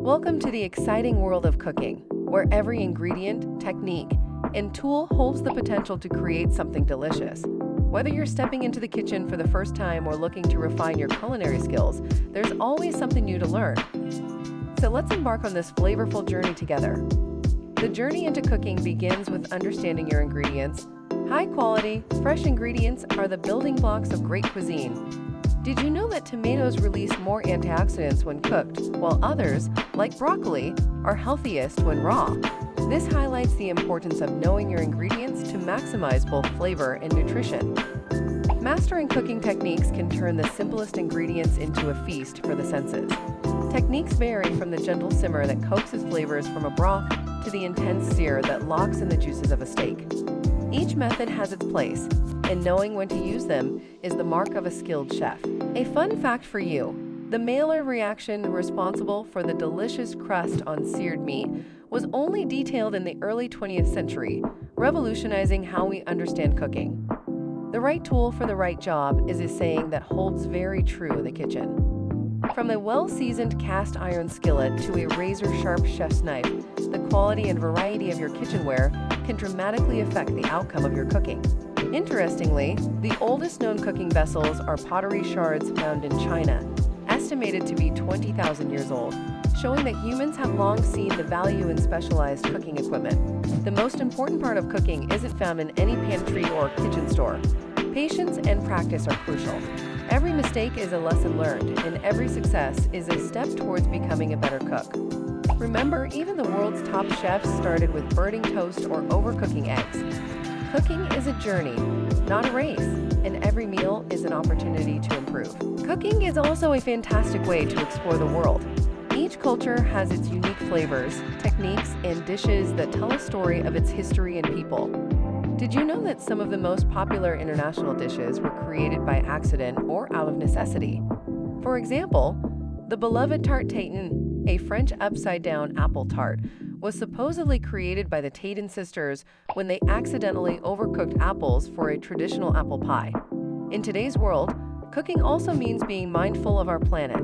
Welcome to the exciting world of cooking, where every ingredient, technique, and tool holds the potential to create something delicious. Whether you're stepping into the kitchen for the first time or looking to refine your culinary skills, there's always something new to learn. So let's embark on this flavorful journey together. The journey into cooking begins with understanding your ingredients. High-quality, fresh ingredients are the building blocks of great cuisine. Did you know that tomatoes release more antioxidants when cooked, while others, like broccoli, are healthiest when raw? This highlights the importance of knowing your ingredients to maximize both flavor and nutrition. Mastering cooking techniques can turn the simplest ingredients into a feast for the senses. Techniques vary from the gentle simmer that coaxes flavors from a broth to the intense sear that locks in the juices of a steak. Each method has its place, and knowing when to use them is the mark of a skilled chef. A fun fact for you: the Maillard reaction responsible for the delicious crust on seared meat was only detailed in the early 20th century, revolutionizing how we understand cooking. The right tool for the right job is a saying that holds very true in the kitchen. From a well-seasoned cast iron skillet to a razor-sharp chef's knife, the quality and variety of your kitchenware can dramatically affect the outcome of your cooking. Interestingly, the oldest known cooking vessels are pottery shards found in China, estimated to be 20,000 years old, showing that humans have long seen the value in specialized cooking equipment. The most important part of cooking isn't found in any pantry or kitchen store. Patience and practice are crucial. Every mistake is a lesson learned, and every success is a step towards becoming a better cook. Remember, even the world's top chefs started with burning toast or overcooking eggs. Cooking is a journey, not a race, and every meal is an opportunity to improve. Cooking is also a fantastic way to explore the world. Each culture has its unique flavors, techniques, and dishes that tell a story of its history and people. Did you know that some of the most popular international dishes were created by accident or out of necessity? For example, the beloved tarte tatin, a French upside-down apple tart, was supposedly created by the Tatin sisters when they accidentally overcooked apples for a traditional apple pie. In today's world, cooking also means being mindful of our planet.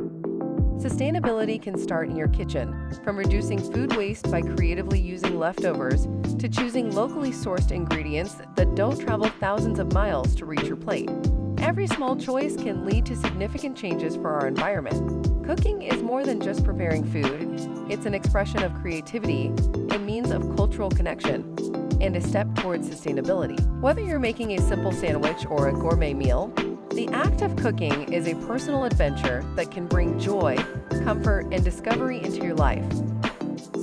Sustainability can start in your kitchen, from reducing food waste by creatively using leftovers to choosing locally sourced ingredients that don't travel thousands of miles to reach your plate. Every small choice can lead to significant changes for our environment. Cooking is more than just preparing food. It's an expression of creativity, a means of cultural connection, and a step towards sustainability. Whether you're making a simple sandwich or a gourmet meal, the act of cooking is a personal adventure that can bring joy, comfort, and discovery into your life.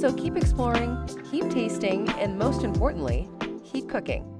So keep exploring, keep tasting, and most importantly, keep cooking.